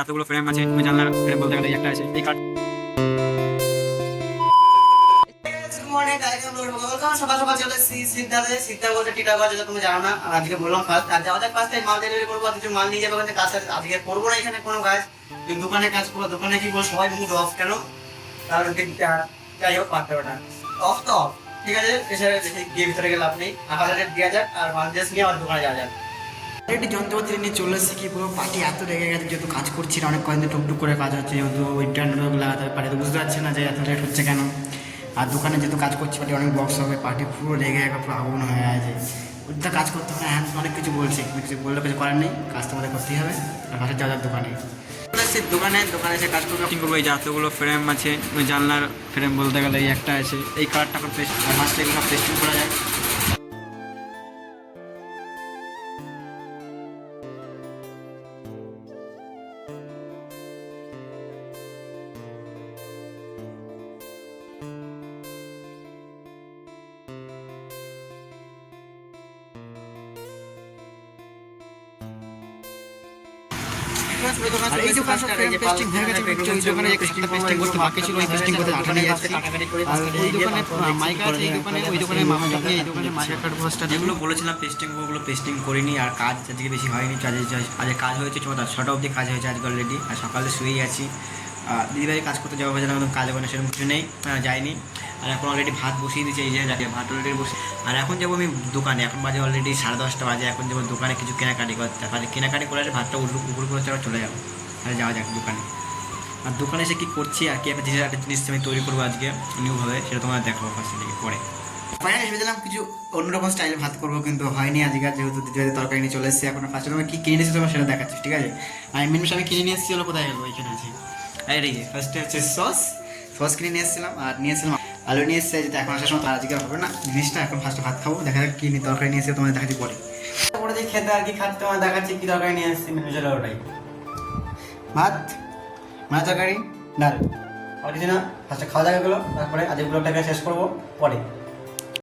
যতগুলো ফ্রেম আছে জানলার ফ্রেম বলতে গেলে একটা আছে এই কার্ড। সকাল সকাল চলে সিদ্ধাতে সিদ্ধা বলতে টিটাগড় যেটা তুমি জানো না। আজকে বললাম ফার্স্ট আর যাওয়া যাক ফার্স্ট মাল ডেলিভারি করবো, কিছু মাল নিয়ে যাবো। কাজ আজকে করবো না এখানে কোনো কাজ, দোকানে কাজ করবো। দোকানে কি বলবো সবাই মুড অফ কেন, কারণ যাই হোক পারতে পারে না, অফ তো অফ। ঠিক আছে, এসে গিয়ে ভিতরে গেলে লাভ নেই। 1000 দেওয়া যাক আর বাংলাদেশ নিয়ে আমার দোকানে যাওয়া যাক। একটি যন্ত্রপাতি নিয়ে চলে এসেছি, কি পুরো পার্টি এত রেগে গেছে, যেহেতু কাজ করছি না অনেক কয়েকদিন টুকটুক করে কাজ হচ্ছে, যেহেতু ওই ট্যান্ডগুলো লাগাতে পারে তো বুঝতে পারছি না যে এত লেট হচ্ছে কেন। আর দোকানে যেহেতু কাজ করছি পার্টি অনেক বক্স হবে, পার্টি পুরো রেগে একবার পুরো আগুন হয়ে আছে। ওইটা কাজ করতে হবে, হ্যাঁ অনেক কিছু বলছে, কিছু বললে কিছু করার নেই, কাজ তো আমাদের করতেই হবে। আর পাশে যাওয়া যাক দোকানে, দোকানে এসে কাজ করবো। করবো এই যতগুলো ফ্রেম আছে জানলার ফ্রেম বলতে গেলে এই একটা আছে এই কার্ডটা এখন পেস্ট আর মাসটা এগুলো পেস্টিং করা যায়। আর এই দোকানে সব ফ্রেম পেস্টিং হয়ে গেছে, ওই দোকানে পেস্টিং করতে বাকি ছিল, ওই পেস্টিং করতে দোকানে যাচ্ছি। আর ওই দোকানে মাইক আছে, এই দোকানে ওই দোকানে মামা যাবে, এই দোকানে মাইক কার্ড বসটা যেগুলো বলেছিলাম পেস্টিং ওগুলো পেস্টিং করিনি। আর কাজ আজকে বেশি হয়নি, আজকে কাজ হয়েছে 6টা অবধি কাজ হয়েছে আজকে অলরেডি। আর সকালে শুয়েই আছি। দিদিভাই কাজ করতে যাওয়া হয়েছে না, কাজ হবে না সেরকম কিছু নেই, যাইনি। আর এখন অলরেডি ভাত বসিয়ে দিয়েছে, এই যে ভাত অলরেডি বসে। আর এখন যাবো আমি দোকানে, এখন বাজে অলরেডি 10:30 বাজে। এখন যাবো দোকানে কিছু কেনাকাটি করতে, কেনাকাটি করে ভাতটা উপর করে চলে যাবো। তাহলে যাওয়া যাক দোকানে। আর দোকানে এসে কী করছি আর কি একটা জিনিস আমি তৈরি করবো আজকে নিউভাবে, সেটা তোমার দেখাবো ফার্স্ট থেকে পরে। ফাইনালি ভেবেছিলাম কিছু অন্যরকম স্টাইলে ভাত করবো, কিন্তু হয়নি আজকে, যেহেতু দিদিভাই তরকারি নিয়ে চলে এসেছি। এখন ফার্স্টে তোমার কী কিনে নিয়েছি তোমার সেটা দেখাচ্ছি, ঠিক আছে? আর মিনিমাম আমি কিনে নিয়ে এসেছি, হলো কোথায় গেলো, এখানে আছে। আর এই যে ফার্স্টে হচ্ছে সস কিনে নিয়ে এসেছিলাম, আর নিয়ে এসেছিলাম আলু নিয়ে এসেছে, যেটা এখন আসার সময় তার আজকে হবে না জিনিসটা। এখন ফার্স্টে ভাত খাবো, দেখা যাক কী তরকারি নিয়ে এসে তোমাদের দেখাচ্ছি পরে। তারপরে যে খেতে আর কি খাতে তোমার দেখাচ্ছি কি তরকারি নিয়ে এসেছি, মেনু চলে ওটাই। ভাত, মাছ তরকারি, ডাল, আর কিছু না। ফার্স্টে খাওয়া দাওয়া গেলো, তারপরে আজকে ব্লগটাকে শেষ করবো পরে।